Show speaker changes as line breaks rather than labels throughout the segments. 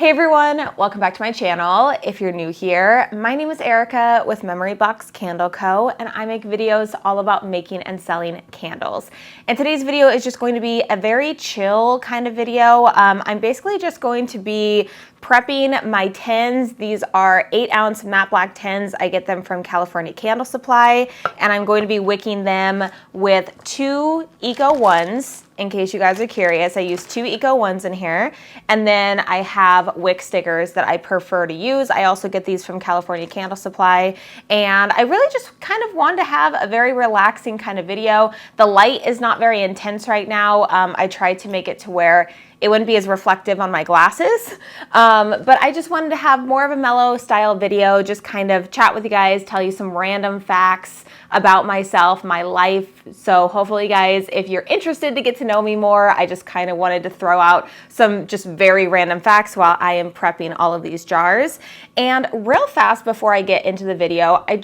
Hey everyone, welcome back to my channel. If you're new here, my name is Erica with Memory Box Candle Co. and I make videos all about making and selling candles. And today's video is just going to be a very chill kind of video. I'm basically just going to be prepping my tins. These are 8-ounce matte black tins. I get them from California Candle Supply, and I'm going to be wicking them with 2 Eco Ones. In case you guys are curious, I use 2 Eco Ones in here, and then I have wick stickers that I prefer to use. I also get these from California Candle Supply, and I really just kind of wanted to have a very relaxing kind of video. The light is not very intense right now. I tried to make it to where it wouldn't be as reflective on my glasses, but I just wanted to have more of a mellow style video, just kind of chat with you guys, tell you some random facts about myself, my life. So hopefully guys, if you're interested to get to know me more, I just kind of wanted to throw out some just very random facts while I am prepping all of these jars. And real fast before I get into the video, I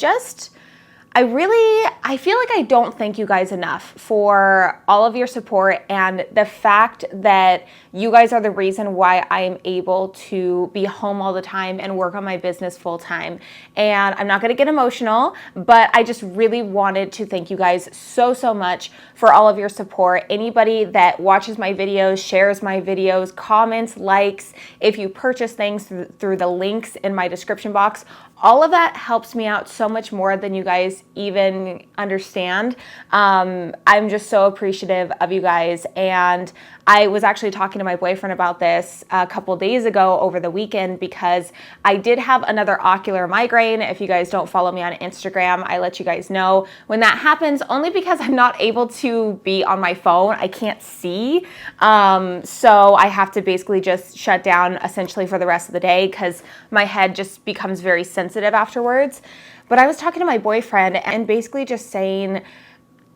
feel like I don't thank you guys enough for all of your support and the fact that you guys are the reason why I am able to be home all the time and work on my business full time. And I'm not going to get emotional, but I just really wanted to thank you guys so much for all of your support. Anybody that watches my videos, shares my videos, comments, likes, if you purchase things through the links in my description box, all of that helps me out so much more than you guys even understand. I'm just so appreciative of you guys. And I was actually talking to my boyfriend about this a couple days ago over the weekend because I did have another ocular migraine. If you guys don't follow me on Instagram, I let you guys know when that happens, only because I'm not able to be on my phone. I can't see. So I have to basically just shut down essentially for the rest of the day because my head just becomes very sensitive afterwards. But I was talking to my boyfriend and basically just saying,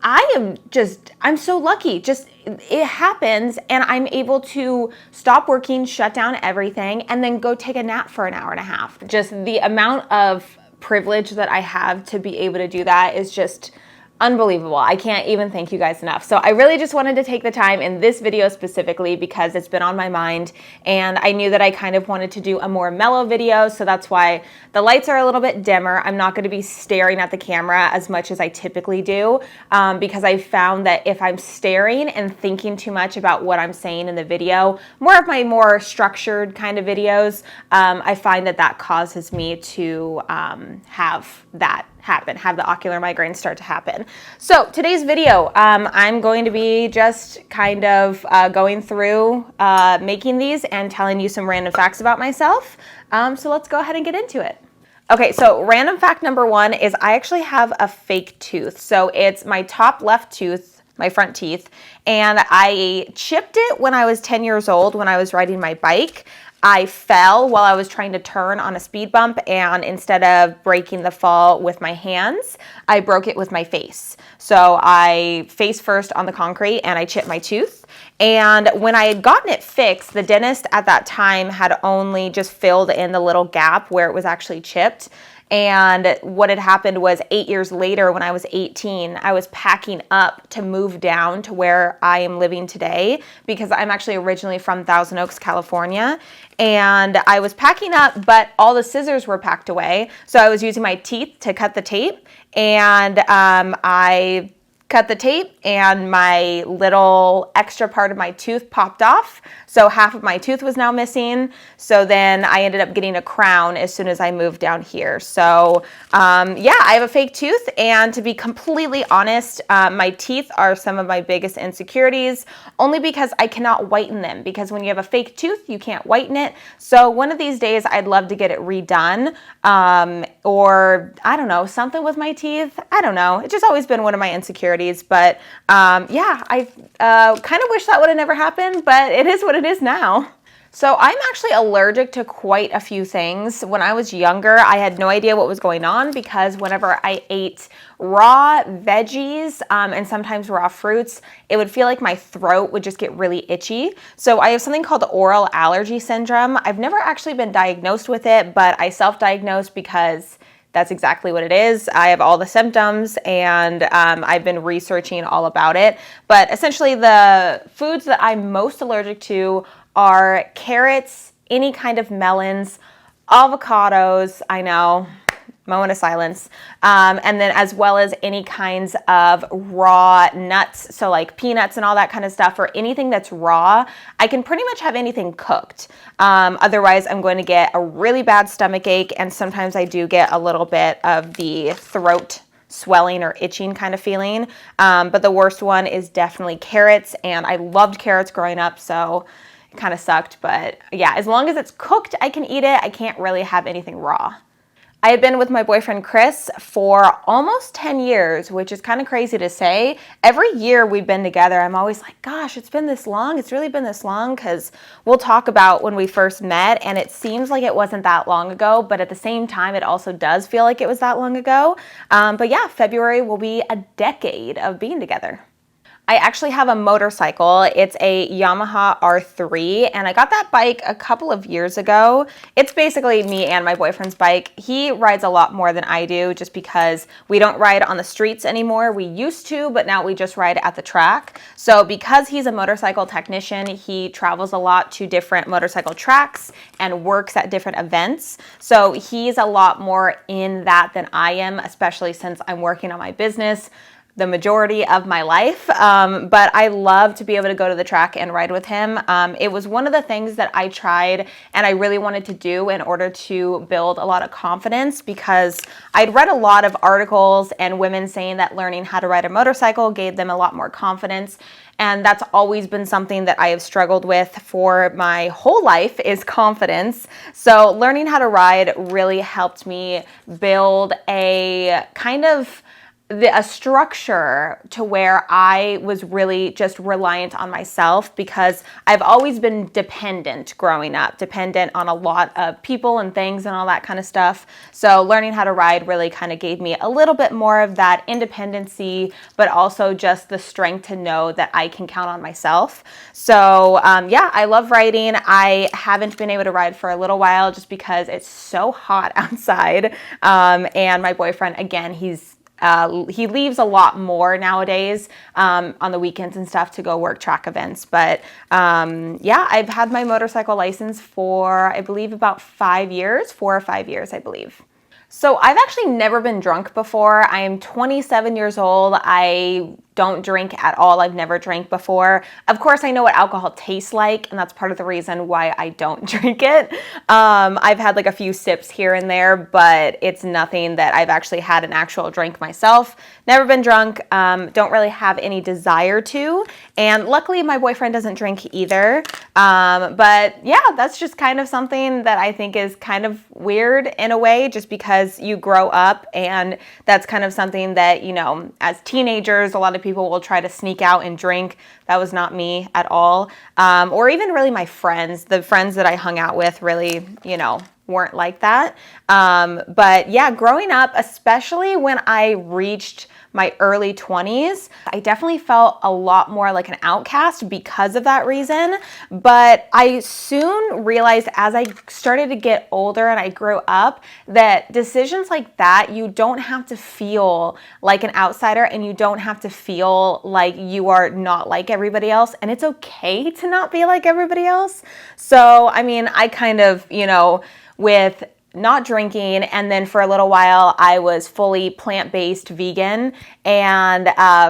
I'm so lucky. Just it happens and I'm able to stop working, shut down everything, and then go take a nap for an hour and a half. Just the amount of privilege that I have to be able to do that is just unbelievable. I can't even thank you guys enough. So I really just wanted to take the time in this video specifically because it's been on my mind and I knew that I kind of wanted to do a more mellow video. So that's why the lights are a little bit dimmer. I'm not going to be staring at the camera as much as I typically do because I found that if I'm staring and thinking too much about what I'm saying in the video, more of my more structured kind of videos, I find that causes me to have that happen, have the ocular migraine start to happen. So today's video, I'm going to be just kind of going through making these and telling you some random facts about myself. So let's go ahead and get into it. Okay, so random fact number 1 is I actually have a fake tooth. So it's my top left tooth, my front teeth, and I chipped it when I was 10 years old when I was riding my bike. I fell while I was trying to turn on a speed bump, and instead of breaking the fall with my hands, I broke it with my face. So I face first on the concrete and I chipped my tooth. And when I had gotten it fixed, the dentist at that time had only just filled in the little gap where it was actually chipped. And what had happened was 8 years later, when I was 18, I was packing up to move down to where I am living today because I'm actually originally from Thousand Oaks, California. And I was packing up, but all the scissors were packed away. So I was using my teeth to cut the tape, and I cut the tape and my little extra part of my tooth popped off. So half of my tooth was now missing. So then I ended up getting a crown as soon as I moved down here. So yeah, I have a fake tooth, and to be completely honest, my teeth are some of my biggest insecurities, only because I cannot whiten them, because when you have a fake tooth, you can't whiten it. So one of these days I'd love to get it redone, or I don't know, something with my teeth. I don't know. It's just always been one of my insecurities, but yeah, I kind of wish that would have never happened, but it is what it is now. So I'm actually allergic to quite a few things. When I was younger, I had no idea what was going on because whenever I ate raw veggies and sometimes raw fruits, it would feel like my throat would just get really itchy. So I have something called oral allergy syndrome. I've never actually been diagnosed with it, but I self-diagnosed because that's exactly what it is. I have all the symptoms, and I've been researching all about it. But essentially the foods that I'm most allergic to are carrots, any kind of melons, avocados, I know, moment of silence, and then as well as any kinds of raw nuts, so like peanuts and all that kind of stuff, or anything that's raw. I can pretty much have anything cooked. Otherwise, I'm going to get a really bad stomach ache, and sometimes I do get a little bit of the throat swelling or itching kind of feeling. But the worst one is definitely carrots, and I loved carrots growing up, so it kind of sucked. But yeah, as long as it's cooked, I can eat it. I can't really have anything raw. I had been with my boyfriend Chris for almost 10 years, which is kind of crazy to say. Every year we've been together, I'm always like, gosh, it's been this long. It's really been this long, because we'll talk about when we first met, and it seems like it wasn't that long ago, but at the same time, it also does feel like it was that long ago. But yeah, February will be a decade of being together. I actually have a motorcycle. It's a Yamaha R3, and I got that bike a couple of years ago. It's basically me and my boyfriend's bike. He rides a lot more than I do, just because we don't ride on the streets anymore. We used to, but now we just ride at the track. So because he's a motorcycle technician, he travels a lot to different motorcycle tracks and works at different events. So he's a lot more in that than I am, especially since I'm working on my business the majority of my life, but I love to be able to go to the track and ride with him. It was one of the things that I tried and I really wanted to do in order to build a lot of confidence, because I'd read a lot of articles and women saying that learning how to ride a motorcycle gave them a lot more confidence. And that's always been something that I have struggled with for my whole life, is confidence. So learning how to ride really helped me build a kind of a structure to where I was really just reliant on myself, because I've always been dependent growing up, dependent on a lot of people and things and all that kind of stuff. So learning how to ride really kind of gave me a little bit more of that independency, but also just the strength to know that I can count on myself. So yeah, I love riding. I haven't been able to ride for a little while just because it's so hot outside. And my boyfriend, again, he leaves a lot more nowadays on the weekends and stuff to go work track events. But yeah, I've had my motorcycle license for, I believe, about 5 years, 4 or 5 years, I believe. So I've actually never been drunk before. I am 27 years old. I don't drink at all. I've never drank before. Of course, I know what alcohol tastes like, and that's part of the reason why I don't drink it. I've had like a few sips here and there, but it's nothing that I've actually had an actual drink myself. Never been drunk. Don't really have any desire to. And luckily, my boyfriend doesn't drink either. But yeah, that's just kind of something that I think is kind of weird in a way, just because you grow up, and that's kind of something that, you know, as teenagers, a lot of people will try to sneak out and drink. That was not me at all. Or even really my friends, the friends that I hung out with really, you know, weren't like that. But yeah, growing up, especially when I reached my early 20s, I definitely felt a lot more like an outcast because of that reason. But I soon realized as I started to get older and I grew up, that decisions like that, you don't have to feel like an outsider, and you don't have to feel like you are not like everybody else. And it's okay to not be like everybody else. So, I mean, I kind of, you know, with not drinking, and then for a little while I was fully plant-based vegan, and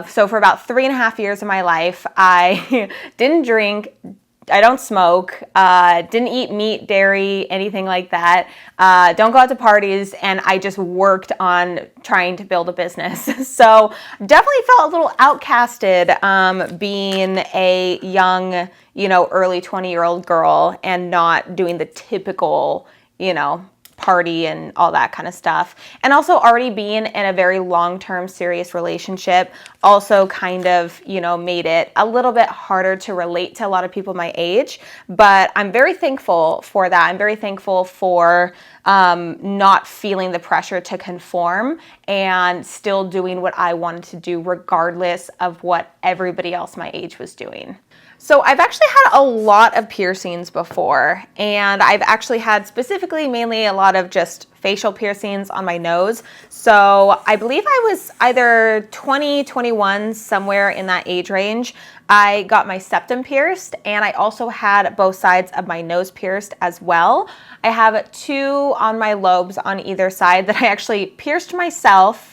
so for about 3.5 years of my life I didn't drink, I don't smoke, didn't eat meat, dairy, anything like that, don't go out to parties, and I just worked on trying to build a business. So definitely felt a little outcasted being a young, you know, early 20-year-old girl and not doing the typical, you know, party and all that kind of stuff. And also already being in a very long-term serious relationship also kind of, you know, made it a little bit harder to relate to a lot of people my age. But I'm very thankful for that. I'm very thankful for not feeling the pressure to conform and still doing what I wanted to do regardless of what everybody else my age was doing. So I've actually had a lot of piercings before, and I've actually had specifically mainly a lot of just facial piercings on my nose. So I believe I was either 20, 21, somewhere in that age range. I got my septum pierced, and I also had both sides of my nose pierced as well. I have 2 on my lobes on either side that I actually pierced myself.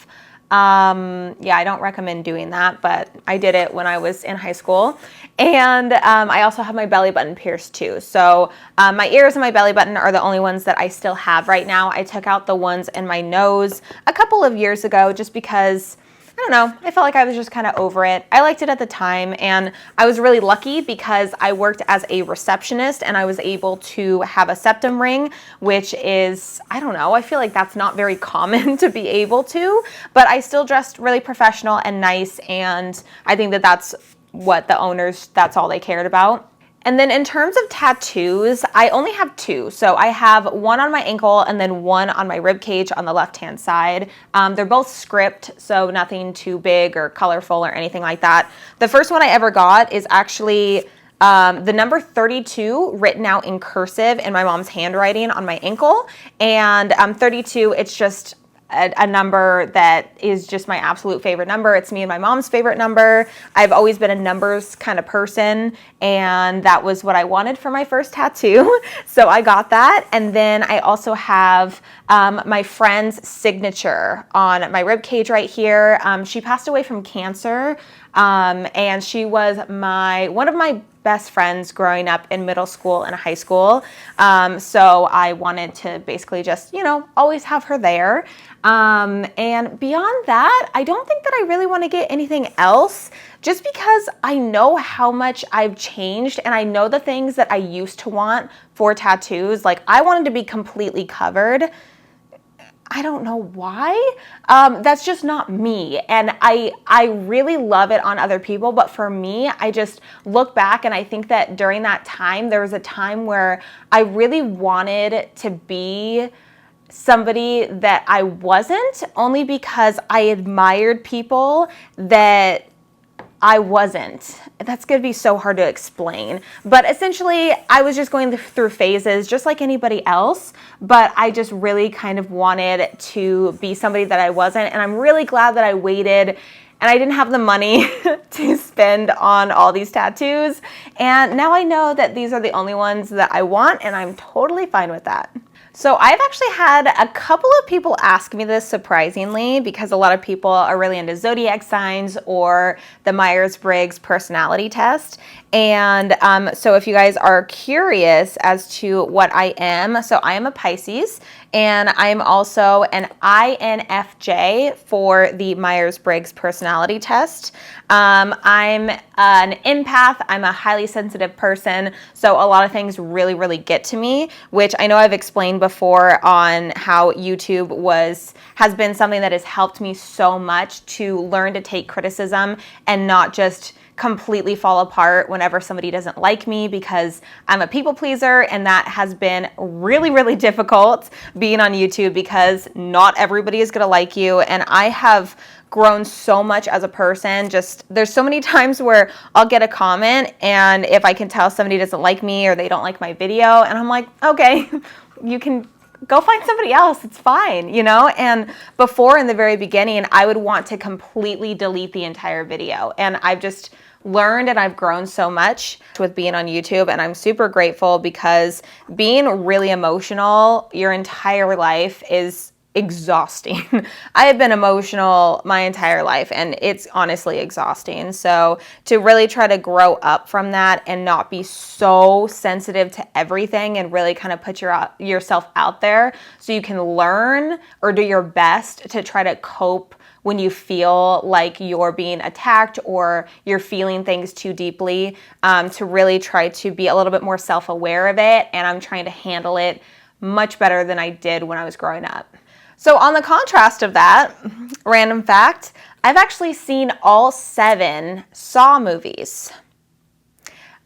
Yeah, I don't recommend doing that, but I did it when I was in high school. And I also have my belly button pierced too. So my ears and my belly button are the only ones that I still have right now. I took out the ones in my nose a couple of years ago just because, I don't know, I felt like I was just kind of over it. I liked it at the time, and I was really lucky because I worked as a receptionist and I was able to have a septum ring, which is, I don't know, I feel like that's not very common to be able to, but I still dressed really professional and nice, and I think that that's what the owners, that's all they cared about. And then in terms of tattoos, I only have 2. So I have one on my ankle and then one on my rib cage on the left-hand side. They're both script, so nothing too big or colorful or anything like that. The first one I ever got is actually the number 32 written out in cursive in my mom's handwriting on my ankle. And 32, it's just a number that is just my absolute favorite number. It's me and my mom's favorite number. I've always been a numbers kind of person, and that was what I wanted for my first tattoo. So I got that. And then I also have my friend's signature on my rib cage right here. She passed away from cancer, and she was one of my best friends growing up in middle school and high school. So I wanted to basically just, always have her there. And beyond that, I don't think that I really want to get anything else, just because I know how much I've changed, and I know the things that I used to want for tattoos. Like, I wanted to be completely covered. I don't know why. That's just not me. And I really love it on other people. But for me, I just look back and I think that during that time, there was a time where I really wanted to be somebody that I wasn't, only because I admired people that I wasn't. That's going to be so hard to explain. But essentially, I was just going through phases just like anybody else, but I just really kind of wanted to be somebody that I wasn't. And I'm really glad that I waited, and I didn't have the money to spend on all these tattoos. And now I know that these are the only ones that I want, and I'm totally fine with that. So I've actually had a couple of people ask me this, surprisingly, because a lot of people are really into zodiac signs or the Myers-Briggs personality test. And so if you guys are curious as to what I am, so I am a Pisces, and I'm also an INFJ for the Myers-Briggs personality test. I'm an empath. I'm a highly sensitive person, so a lot of things really, really get to me, which I know I've explained before on how YouTube has been something that has helped me so much to learn to take criticism and not just completely fall apart whenever somebody doesn't like me, because I'm a people pleaser, and that has been really, really difficult being on YouTube because not everybody is going to like you. And I have grown so much as a person. Just, there's so many times where I'll get a comment, and if I can tell somebody doesn't like me or they don't like my video, and I'm like, okay, you can go find somebody else. It's fine, And before, in the very beginning, I would want to completely delete the entire video. And I've just learned, and I've grown so much with being on YouTube, and I'm super grateful, because being really emotional your entire life is exhausting. I have been emotional my entire life, and it's honestly exhausting. So to really try to grow up from that and not be so sensitive to everything, and really kind of put yourself out there so you can learn or do your best to try to cope when you feel like you're being attacked or you're feeling things too deeply, to really try to be a little bit more self-aware of it. And I'm trying to handle it much better than I did when I was growing up. So on the contrast of that, random fact, I've actually seen all 7 Saw movies.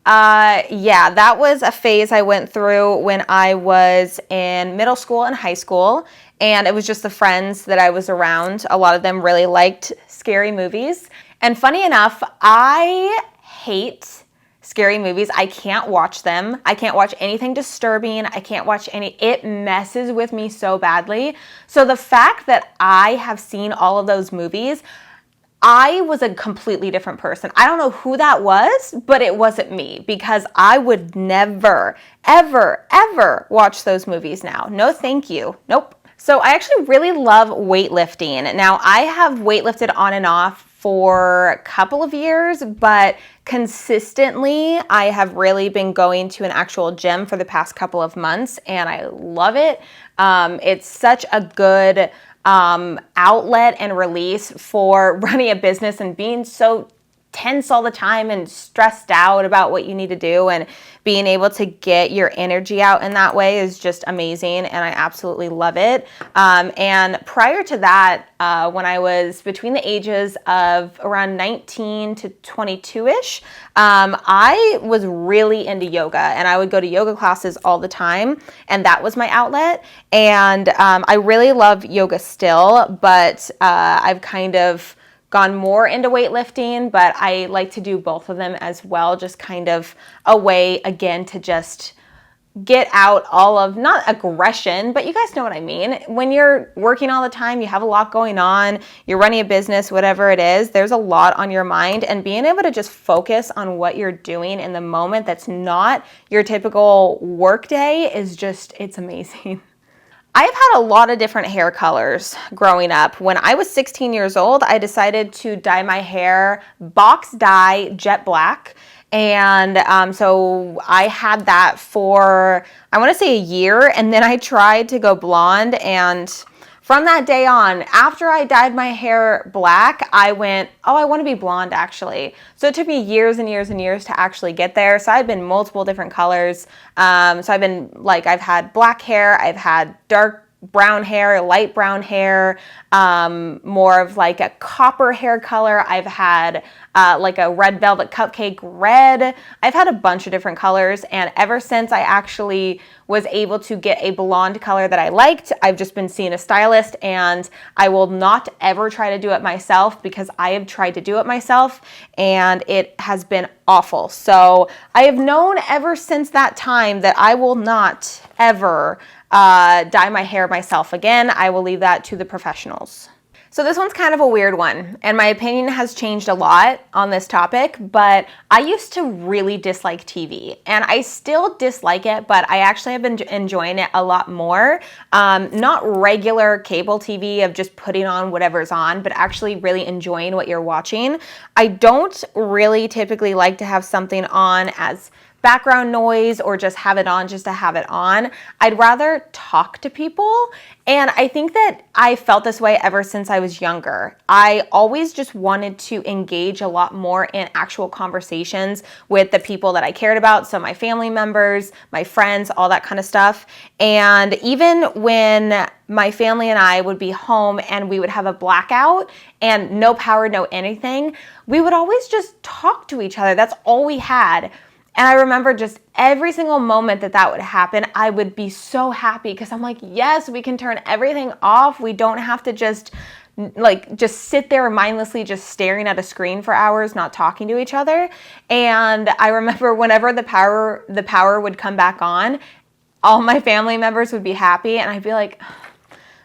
Yeah, that was a phase I went through when I was in middle school and high school, and it was just the friends that I was around. A lot of them really liked scary movies. And funny enough, I hate scary movies. I can't watch them. I can't watch anything disturbing. I can't watch it messes with me so badly. So the fact that I have seen all of those movies, I was a completely different person. I don't know who that was, but it wasn't me, because I would never, ever, ever watch those movies now. No, thank you. Nope. So I actually really love weightlifting. Now, I have weightlifted on and off for a couple of years, but consistently, I have really been going to an actual gym for the past couple of months, and I love it. It's such a good outlet and release for running a business and being so tense all the time and stressed out about what you need to do, and being able to get your energy out in that way is just amazing, and I absolutely love it. And prior to that, when I was between the ages of around 19 to 22-ish, I was really into yoga, and I would go to yoga classes all the time, and that was my outlet. And I really love yoga still, but I've kind of gone more into weightlifting, but I like to do both of them as well, just kind of a way, again, to just get out all of, not aggression, but you guys know what I mean. When you're working all the time, you have a lot going on, you're running a business, whatever it is, there's a lot on your mind, and being able to just focus on what you're doing in the moment that's not your typical work day is just, it's amazing. I've had a lot of different hair colors growing up. When I was 16 years old, I decided to dye my hair box dye jet black. And so I had that for, I want to say a year. And then I tried to go blonde. And from that day on, after I dyed my hair black, I went, oh, I want to be blonde actually. So it took me years and years and years to actually get there. So I've been multiple different colors. So I've been like, I've had black hair, I've had dark brown hair, light brown hair, more of like a copper hair color. I've had like a red velvet cupcake red. I've had a bunch of different colors, and ever since I actually was able to get a blonde color that I liked, I've just been seeing a stylist, and I will not ever try to do it myself, because I have tried to do it myself and it has been awful. So I have known ever since that time that I will not ever dye my hair myself again. I will leave that to the professionals. So this one's kind of a weird one, and my opinion has changed a lot on this topic, but I used to really dislike TV, and I still dislike it, but I actually have been enjoying it a lot more. Not regular cable TV of just putting on whatever's on, but actually really enjoying what you're watching. I don't really typically like to have something on as background noise or just have it on just to have it on. I'd rather talk to people, and I think that I felt this way ever since I was younger. I always just wanted to engage a lot more in actual conversations with the people that I cared about, so my family members, my friends, all that kind of stuff. And even when my family and I would be home and we would have a blackout and no power, no anything, we would always just talk to each other. That's all we had. And I remember just every single moment that that would happen, I would be so happy, because I'm like, yes, we can turn everything off. We don't have to just sit there mindlessly just staring at a screen for hours, not talking to each other. And I remember whenever the power would come back on, all my family members would be happy, and I'd be like,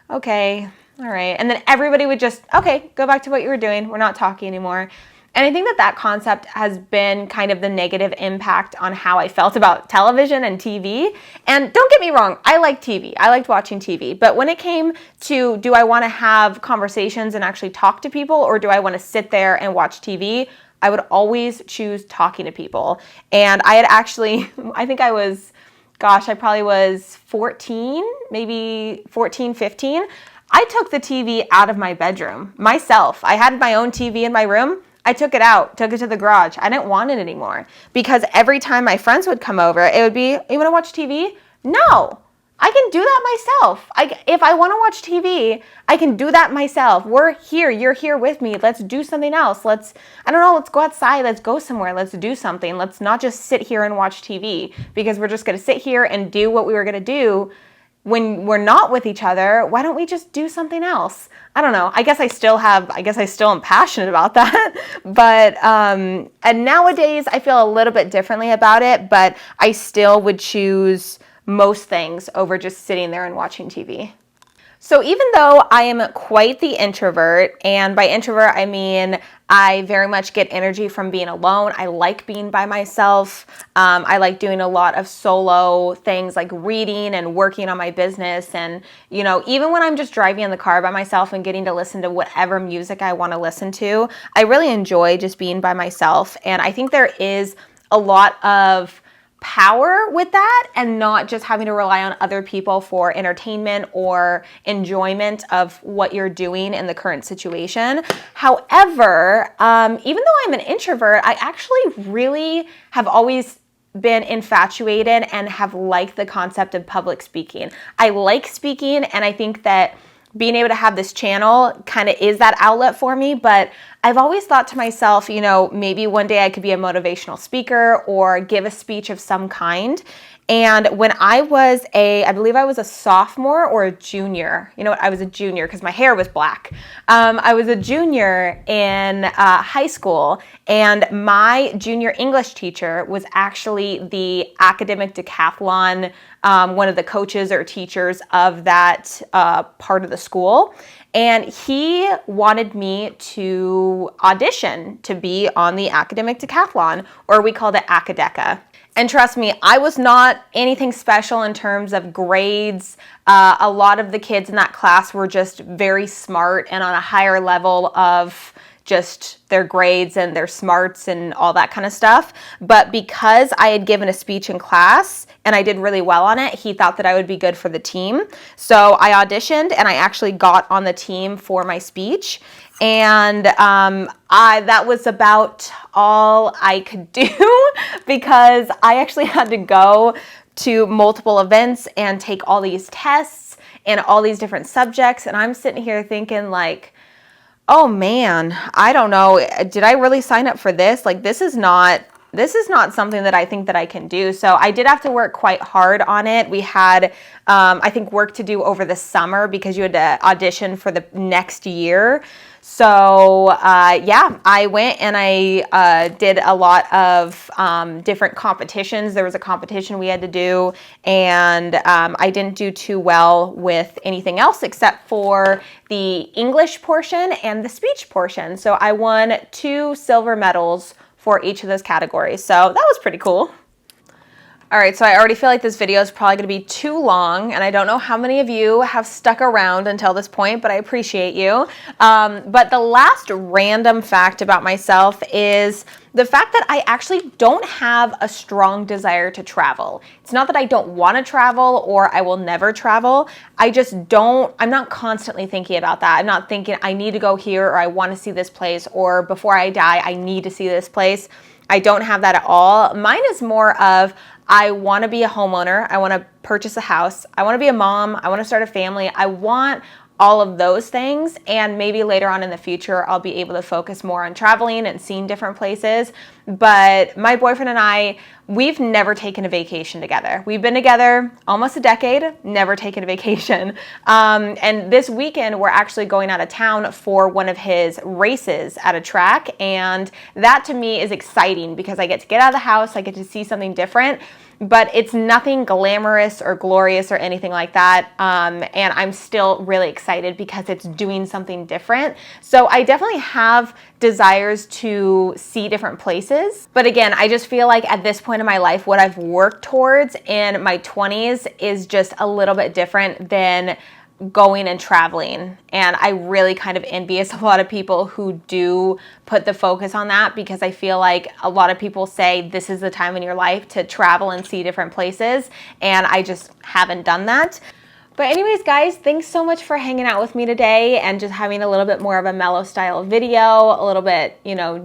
okay, all right. And then everybody would just, okay, go back to what you were doing. We're not talking anymore. And I think that that concept has been kind of the negative impact on how I felt about television and TV. And don't get me wrong, I like TV. I liked watching TV. But when it came to, do I want to have conversations and actually talk to people, or do I want to sit there and watch TV? I would always choose talking to people. And I had actually, I think I was, I probably was 14, maybe 14, 15. I took the TV out of my bedroom myself. I had my own TV in my room. I took it out, took it to the garage. I didn't want it anymore, because every time my friends would come over, it would be, you want to watch TV? No, I can do that myself. If I want to watch TV, I can do that myself. We're here, you're here with me. Let's do something else. Let's go outside. Let's go somewhere. Let's do something. Let's not just sit here and watch TV, because we're just going to sit here and do what we were going to do when we're not with each other, why don't we just do something else? I don't know. I guess I still am passionate about that. But and nowadays I feel a little bit differently about it, but I still would choose most things over just sitting there and watching TV. So even though I am quite the introvert, and by introvert I mean I very much get energy from being alone. I like being by myself. I like doing a lot of solo things like reading and working on my business. And, you know, even when I'm just driving in the car by myself and getting to listen to whatever music I want to listen to, I really enjoy just being by myself. And I think there is a lot of power with that, and not just having to rely on other people for entertainment or enjoyment of what you're doing in the current situation. However, even though I'm an introvert, I actually really have always been infatuated and have liked the concept of public speaking. I like speaking, and I think that being able to have this channel kind of is that outlet for me. But I've always thought to myself, you know, maybe one day I could be a motivational speaker or give a speech of some kind. And when I believe I was a sophomore or a junior. You know what? I was a junior because my hair was black. I was a junior in high school, and my junior English teacher was actually the academic decathlon, one of the coaches or teachers of that part of the school. And he wanted me to audition to be on the academic decathlon, or we called it Acadeca. And trust me, I was not anything special in terms of grades. A lot of the kids in that class were just very smart and on a higher level of just their grades and their smarts and all that kind of stuff. But because I had given a speech in class and I did really well on it, he thought that I would be good for the team. So I auditioned and I actually got on the team for my speech. And that was about all I could do because I actually had to go to multiple events and take all these tests and all these different subjects. And I'm sitting here thinking like, oh man, I don't know. Did I really sign up for this? Like, this is not something that I think that I can do. So I did have to work quite hard on it. We had, I think, work to do over the summer because you had to audition for the next year. So yeah, I went and I did a lot of different competitions. There was a competition we had to do, and I didn't do too well with anything else except for the English portion and the speech portion. So I won 2 silver medals for each of those categories. So that was pretty cool. All right, so I already feel like this video is probably gonna be too long, and I don't know how many of you have stuck around until this point, but I appreciate you. But the last random fact about myself is the fact that I actually don't have a strong desire to travel. It's not that I don't wanna travel or I will never travel. I'm not constantly thinking about that. I'm not thinking I need to go here or I wanna see this place or before I die, I need to see this place. I don't have that at all. Mine is more of, I want to be a homeowner. I want to purchase a house. I want to be a mom. I want to start a family. I want all of those things. And maybe later on in the future, I'll be able to focus more on traveling and seeing different places. But my boyfriend and I, we've never taken a vacation together. We've been together almost a decade, never taken a vacation. And this weekend, we're actually going out of town for one of his races at a track. And that to me is exciting because I get to get out of the house, I get to see something different. But it's nothing glamorous or glorious or anything like that. And I'm still really excited because it's doing something different. So I definitely have desires to see different places. But again, I just feel like at this point in my life, what I've worked towards in my 20s is just a little bit different than going and traveling. And I really kind of envious a lot of people who do put the focus on that, because I feel like a lot of people say this is the time in your life to travel and see different places, and I just haven't done that. But anyways, guys, thanks so much for hanging out with me today and just having a little bit more of a mellow style video, a little bit,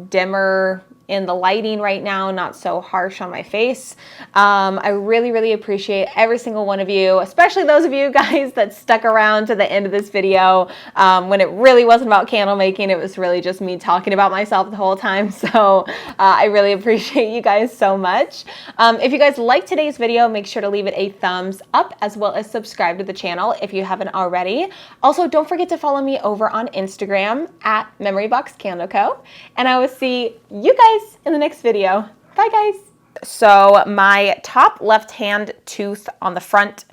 dimmer in the lighting right now, not so harsh on my face. I really, really appreciate every single one of you, especially those of you guys that stuck around to the end of this video when it really wasn't about candle making. It was really just me talking about myself the whole time. So I really appreciate you guys so much. If you guys liked today's video, make sure to leave it a thumbs up, as well as subscribe to the channel if you haven't already. Also, don't forget to follow me over on Instagram at MemoryBoxCandleCo, and I will see you guys in the next video. Bye, guys. So my top left-hand tooth on the front,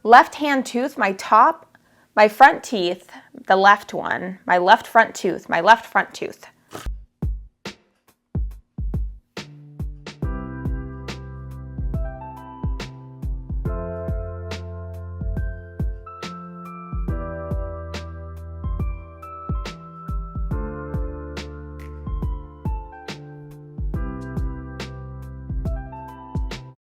left-hand tooth, my front teeth, the left one, my left front tooth,